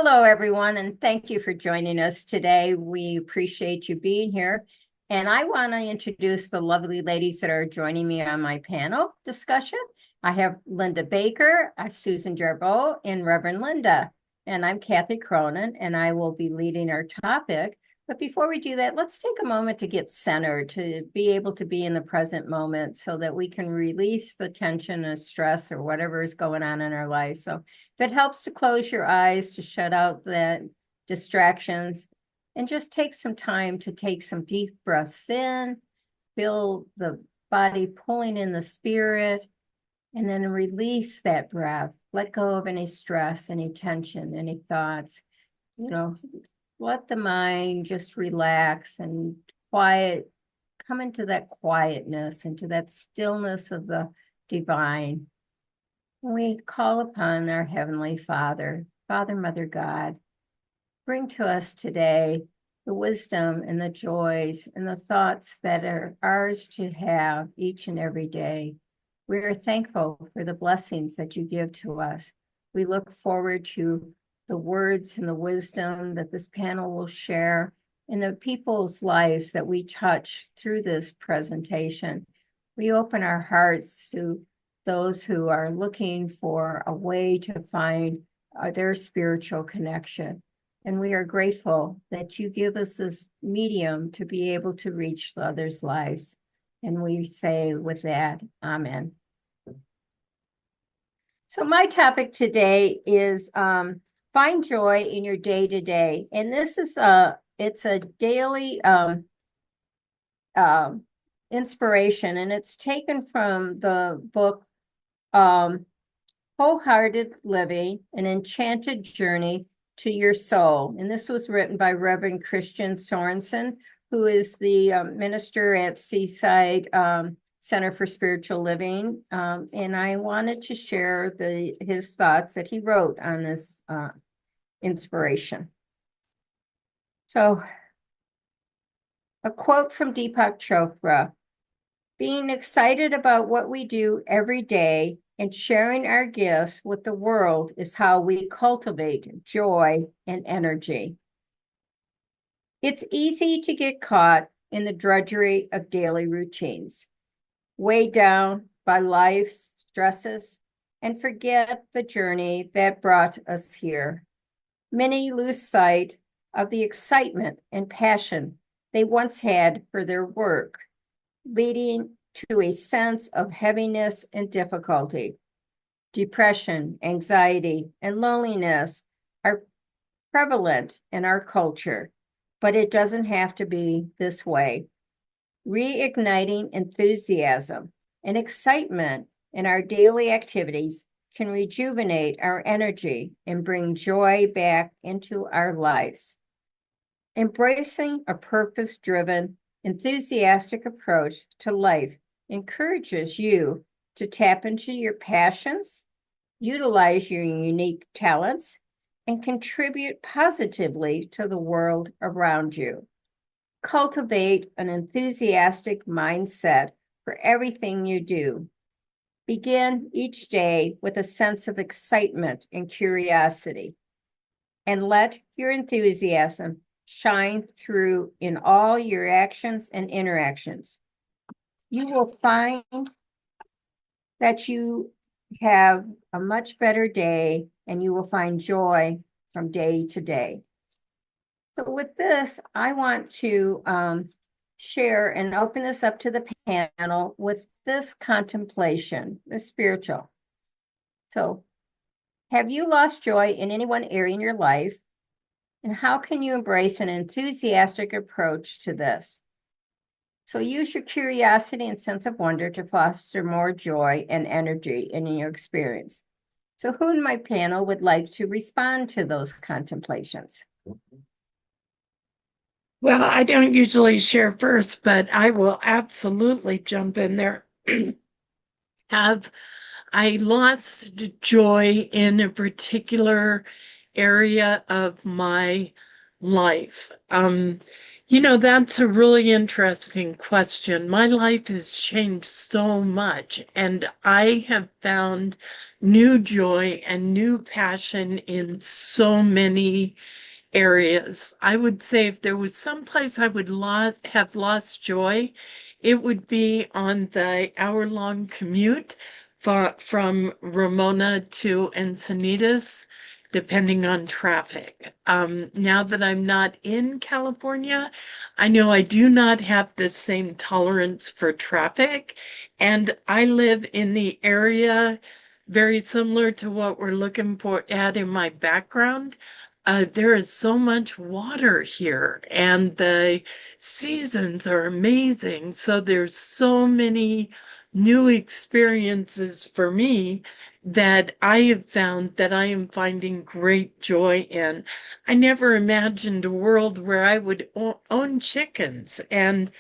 Hello, everyone, and thank you for joining us today. We appreciate you being here. And I want to introduce the lovely ladies that are joining me on my panel discussion. I have Linda Baker, Susan Jarboe, and Reverend Linda. And I'm Kathy Cronin, and I will be leading our topic. But before we do that, let's take a moment to get centered, to be able to be in the present moment so that we can release the tension and stress or whatever is going on in our life. So if it helps to close your eyes, to shut out the distractions, and just take some time to take some deep breaths in, feel the body pulling in the spirit, and then release that breath. Let go of any stress, any tension, any thoughts. Let the mind just relax and quiet, come into that quietness, into that stillness of the divine. We call upon our Heavenly Father, Father, Mother, God. Bring to us today the wisdom and the joys and the thoughts that are ours to have each and every day. We are thankful for the blessings that you give to us. We look forward to the words and the wisdom that this panel will share in the people's lives that we touch through this presentation. We open our hearts to those who are looking for a way to find their spiritual connection. And we are grateful that you give us this medium to be able to reach others' lives. And we say with that, amen. So my topic today is find joy in your day-to-day. And this is it's a daily inspiration, and it's taken from the book Wholehearted Living, An Enchanted Journey to Your Soul. And this was written by Reverend Christian Sorensen, who is the minister at Seaside Center for Spiritual Living. And I wanted to share his thoughts that he wrote on this inspiration. So, a quote from Deepak Chopra: being excited about what we do every day and sharing our gifts with the world is how we cultivate joy and energy. It's easy to get caught in the drudgery of daily routines, weighed down by life's stresses, and forget the journey that brought us here. Many lose sight of the excitement and passion they once had for their work, leading to a sense of heaviness and difficulty. Depression, anxiety, and loneliness are prevalent in our culture, but it doesn't have to be this way. Reigniting enthusiasm and excitement in our daily activities can rejuvenate our energy and bring joy back into our lives. Embracing a purpose-driven, enthusiastic approach to life encourages you to tap into your passions, utilize your unique talents, and contribute positively to the world around you. Cultivate an enthusiastic mindset for everything you do. Begin each day with a sense of excitement and curiosity, and let your enthusiasm shine through in all your actions and interactions. You will find that you have a much better day, and you will find joy from day to day. So with this, I want to share and open this up to the panel with this contemplation, the spiritual. So, have you lost joy in any one area in your life? And how can you embrace an enthusiastic approach to this? So use your curiosity and sense of wonder to foster more joy and energy in your experience. So who in my panel would like to respond to those contemplations? Well, I don't usually share first, but I will absolutely jump in there. Have I lost joy in a particular area of my life? That's a really interesting question. My life has changed so much, and I have found new joy and new passion in so many areas. I would say if there was some place I would have lost joy, it would be on the hour-long commute from Ramona to Encinitas, depending on traffic. Now that I'm not in California, I know I do not have the same tolerance for traffic, and I live in the area very similar to what we're looking for at in my background. There is so much water here, and the seasons are amazing. So there's so many new experiences for me that I have found that I am finding great joy in. I never imagined a world where I would own chickens and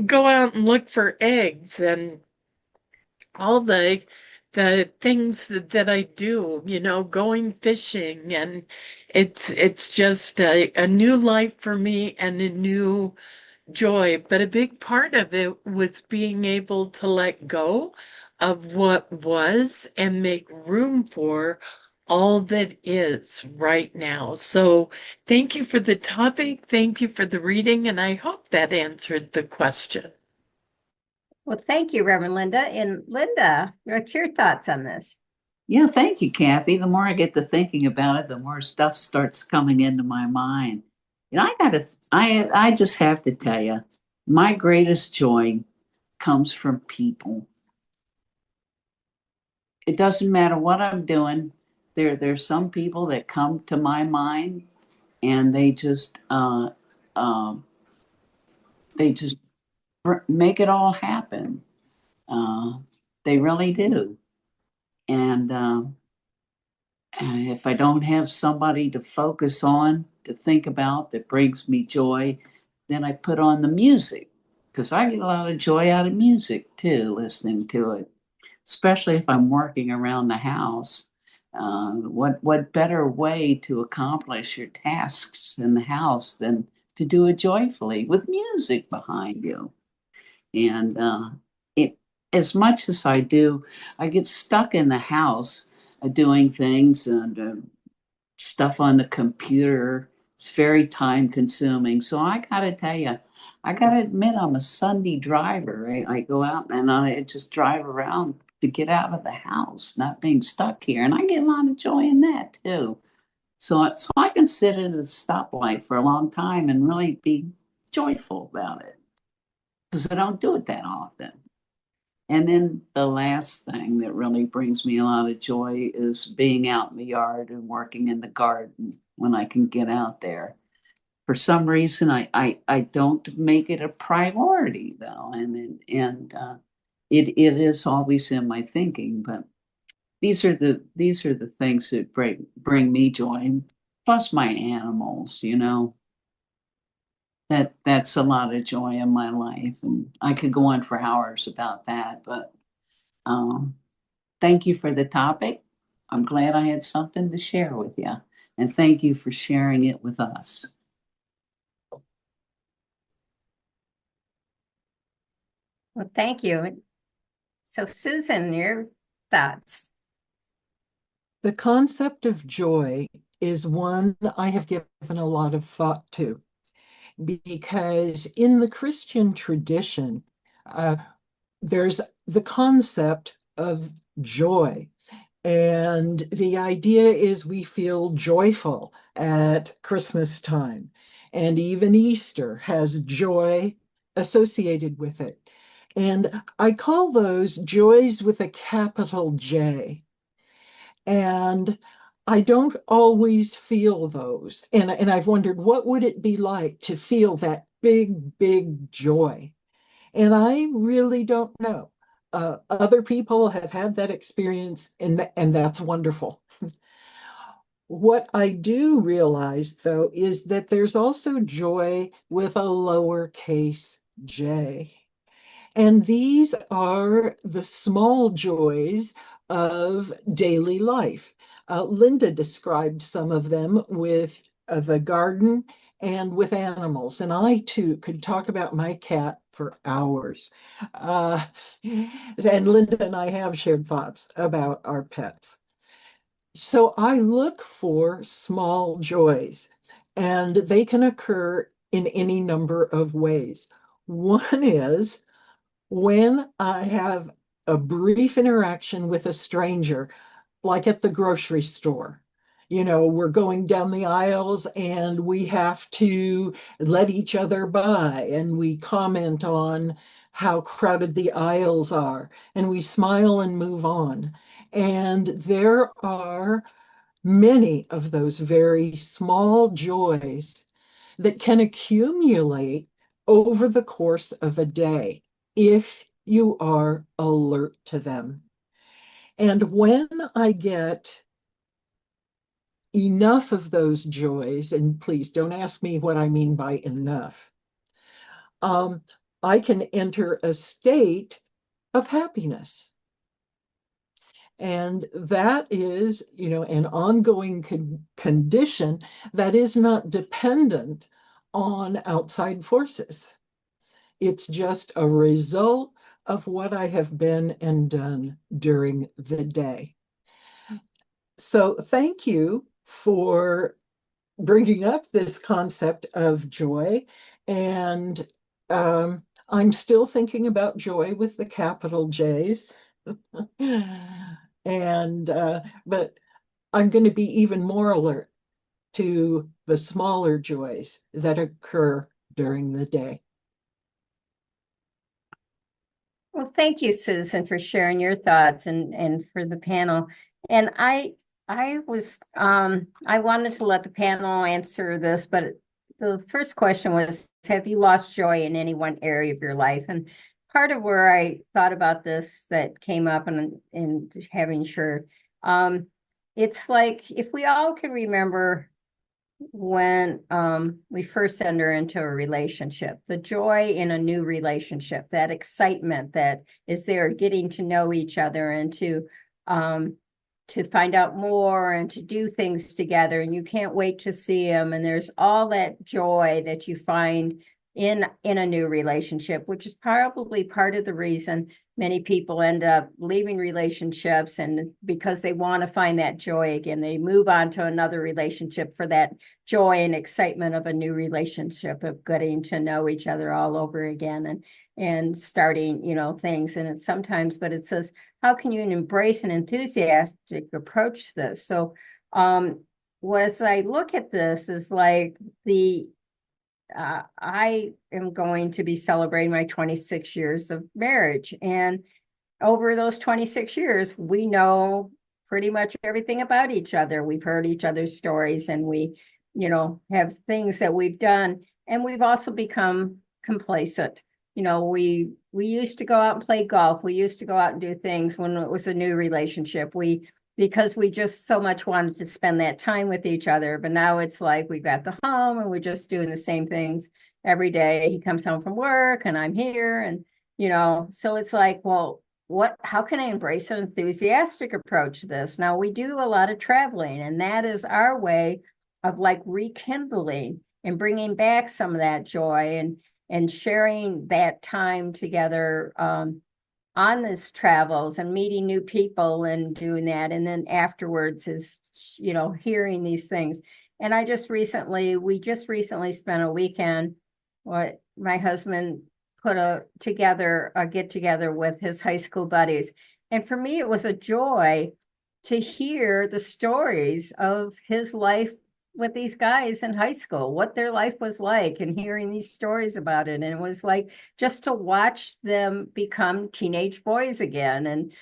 go out and look for eggs and all the things that I do, going fishing, and it's just a new life for me and a new joy. But a big part of it was being able to let go of what was and make room for all that is right now. So thank you for the topic. Thank you for the reading, and I hope that answered the question. Well, thank you, Reverend Linda. And Linda, what's your thoughts on this? Yeah, thank you, Kathy. The more I get to thinking about it, the more stuff starts coming into my mind. I just have to tell you, my greatest joy comes from people. It doesn't matter what I'm doing. There's some people that come to my mind, and um, they just make it all happen. Uh, they really do. And if I don't have somebody to focus on, to think about that brings me joy, then I put on the music because I get a lot of joy out of music too, listening to it, especially if I'm working around the house. What better way to accomplish your tasks in the house than to do it joyfully with music behind you? And it, as much as I do, I get stuck in the house doing things and stuff on the computer. It's very time consuming. So I got to tell you, I got to admit, I'm a Sunday driver. I go out and I just drive around to get out of the house, not being stuck here. And I get a lot of joy in that too. So I can sit at a stoplight for a long time and really be joyful about it because I don't do it that often. And then the last thing that really brings me a lot of joy is being out in the yard and working in the garden when I can get out there. For some reason, I don't make it a priority though, and it is always in my thinking. But these are the things that bring me joy. Plus my animals, that's a lot of joy in my life, and I could go on for hours about that. But um, thank you for the topic. I'm glad I had something to share with you, and thank you for sharing it with us. Well, thank you. So, Susan, your thoughts? The concept of joy is one that I have given a lot of thought to because in the Christian tradition, uh, there's the concept of joy. And the idea is we feel joyful at Christmas time. And even Easter has joy associated with it. And I call those joys with a capital J. And I don't always feel those. And I've wondered, what would it be like to feel that big, big joy? And I really don't know. Other people have had that experience, and that's wonderful. What I do realize, though, is that there's also joy with a lowercase j. And these are the small joys of daily life. Linda described some of them with the garden and with animals. And I too could talk about my cat for hours. Uh, and Linda and I have shared thoughts about our pets. So I look for small joys, and they can occur in any number of ways. One is when I have a brief interaction with a stranger, like at the grocery store. You know, we're going down the aisles and we have to let each other by, and we comment on how crowded the aisles are, and we smile and move on. And there are many of those very small joys that can accumulate over the course of a day if you are alert to them. And when I get enough of those joys, and please don't ask me what I mean by enough, um, I can enter a state of happiness. And that is, you know, an ongoing condition that is not dependent on outside forces. It's just a result of what I have been and done during the day. So thank you for bringing up this concept of joy. And I'm still thinking about joy with the capital J's. And but I'm going to be even more alert to the smaller joys that occur during the day. Well, thank you, Susan, for sharing your thoughts and for the panel. And I wanted to let the panel answer this, but the first question was, have you lost joy in any one area of your life? And part of where I thought about this that came up and having sure, it's like if we all can remember when we first enter into a relationship, the joy in a new relationship, that excitement that is there, getting to know each other and to find out more and to do things together, and you can't wait to see them. And there's all that joy that you find in a new relationship, which is probably part of the reason many people end up leaving relationships, and because they want to find that joy again, they move on to another relationship for that joy and excitement of a new relationship, of getting to know each other all over again and starting, you know, things. And it's sometimes, but it says, how can you embrace an enthusiastic approach to this? So as I look at this is like I am going to be celebrating my 26 years of marriage. And over those 26 years, we know pretty much everything about each other. We've heard each other's stories, and we, you know, have things that we've done. And we've also become complacent. You know, we used to go out and play golf. We used to go out and do things when it was a new relationship. Because we just so much wanted to spend that time with each other. But now it's like we've got the home and we're just doing the same things every day. He comes home from work and I'm here. And, you know, so it's like, well, how can I embrace an enthusiastic approach to this? Now we do a lot of traveling, and that is our way of like rekindling and bringing back some of that joy and sharing that time together on this travels and meeting new people and doing that. And then afterwards is, you know, hearing these things. And we just recently spent a weekend, what my husband put together a get together with his high school buddies. And for me, it was a joy to hear the stories of his life with these guys in high school, what their life was like, and hearing these stories about it. And it was like just to watch them become teenage boys again, and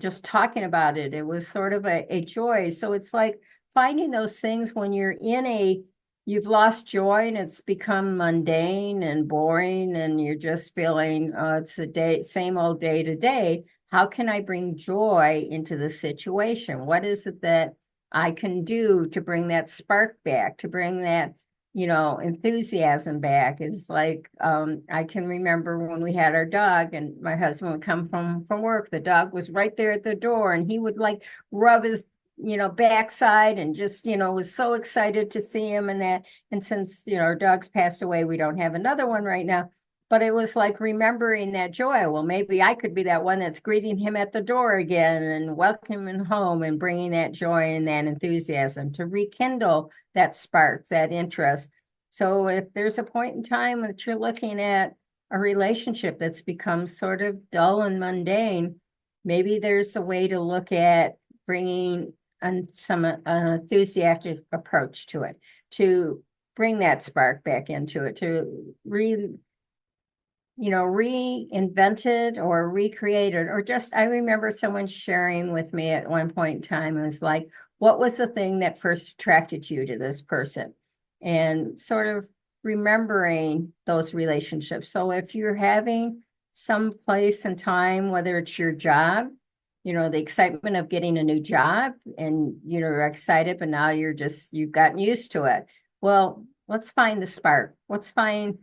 just talking about it. It was sort of a joy. So it's like finding those things when you've lost joy and it's become mundane and boring, and you're just feeling it's the same old day to day. How can I bring joy into the situation? What is it that I can do to bring that spark back, to bring that, you know, enthusiasm back? It's like I can remember when we had our dog, and my husband would come from work. The dog was right there at the door, and he would like rub his backside and just, was so excited to see him and that. And since, our dog's passed away, we don't have another one right now. But it was like remembering that joy. Well, maybe I could be that one that's greeting him at the door again and welcoming him home and bringing that joy and that enthusiasm to rekindle that spark, that interest. So if there's a point in time that you're looking at a relationship that's become sort of dull and mundane, maybe there's a way to look at bringing an enthusiastic approach to it, to bring that spark back into it, to reinvent it or recreate it, or just, I remember someone sharing with me at one point in time, it was like, what was the thing that first attracted you to this person? And sort of remembering those relationships. So if you're having some place and time, whether it's your job, the excitement of getting a new job and you're excited, but now you've gotten used to it. Well, let's find the spark. Let's find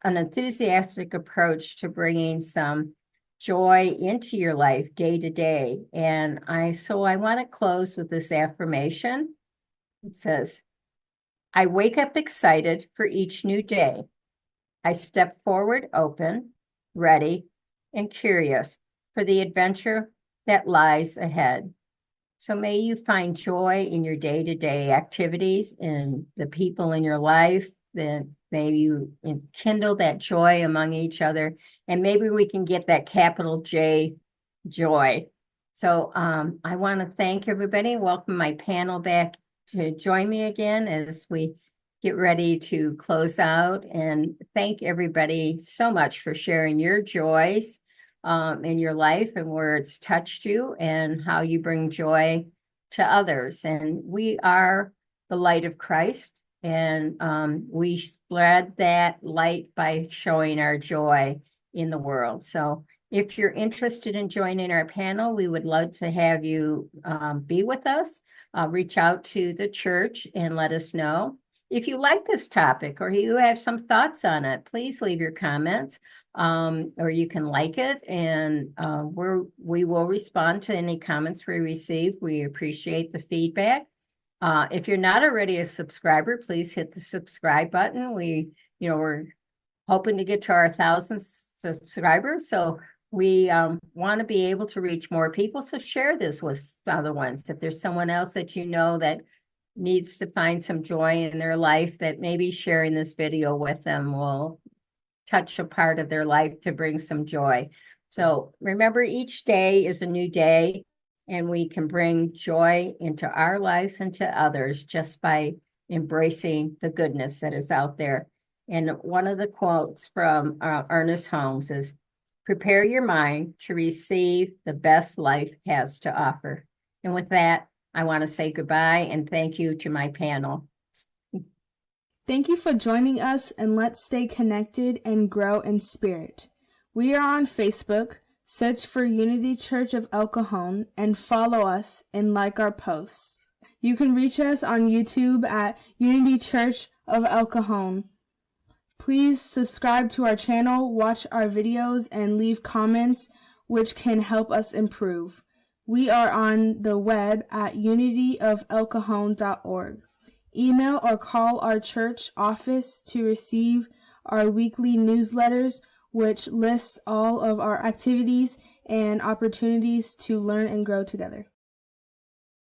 an enthusiastic approach to bringing some joy into your life day to day. And I want to close with this affirmation. It says, I wake up excited for each new day. I step forward open, ready, and curious for the adventure that lies ahead. So may you find joy in your day-to-day activities and the people in your life. Then may you enkindle that joy among each other, and maybe we can get that capital J, joy. So I want to thank everybody. Welcome my panel back to join me again as we get ready to close out, and thank everybody so much for sharing your joys in your life and where it's touched you and how you bring joy to others. And we are the light of Christ, and we spread that light by showing our joy in the world. So if you're interested in joining our panel, we would love to have you be with us. Reach out to the church and let us know. If you like this topic or you have some thoughts on it, please leave your comments, or you can like it, and we will respond to any comments we receive. We appreciate the feedback. If you're not already a subscriber, please hit the subscribe button. We're hoping to get to our 1,000 subscribers, so we want to be able to reach more people. So share this with other ones. If there's someone else that that needs to find some joy in their life, that maybe sharing this video with them will touch a part of their life to bring some joy. So remember, each day is a new day, and we can bring joy into our lives and to others just by embracing the goodness that is out there. And one of the quotes from Ernest Holmes is, prepare your mind to receive the best life has to offer. And with that, I want to say goodbye and thank you to my panel. Thank you for joining us, and let's stay connected and grow in spirit. We are on Facebook. Search for Unity Church of El Cajon and follow us and like our posts. You can reach us on YouTube at Unity Church of El Cajon. Please subscribe to our channel, watch our videos, and leave comments which can help us improve. We are on the web at unityofelcajon.org. Email or call our church office to receive our weekly newsletters, which lists all of our activities and opportunities to learn and grow together.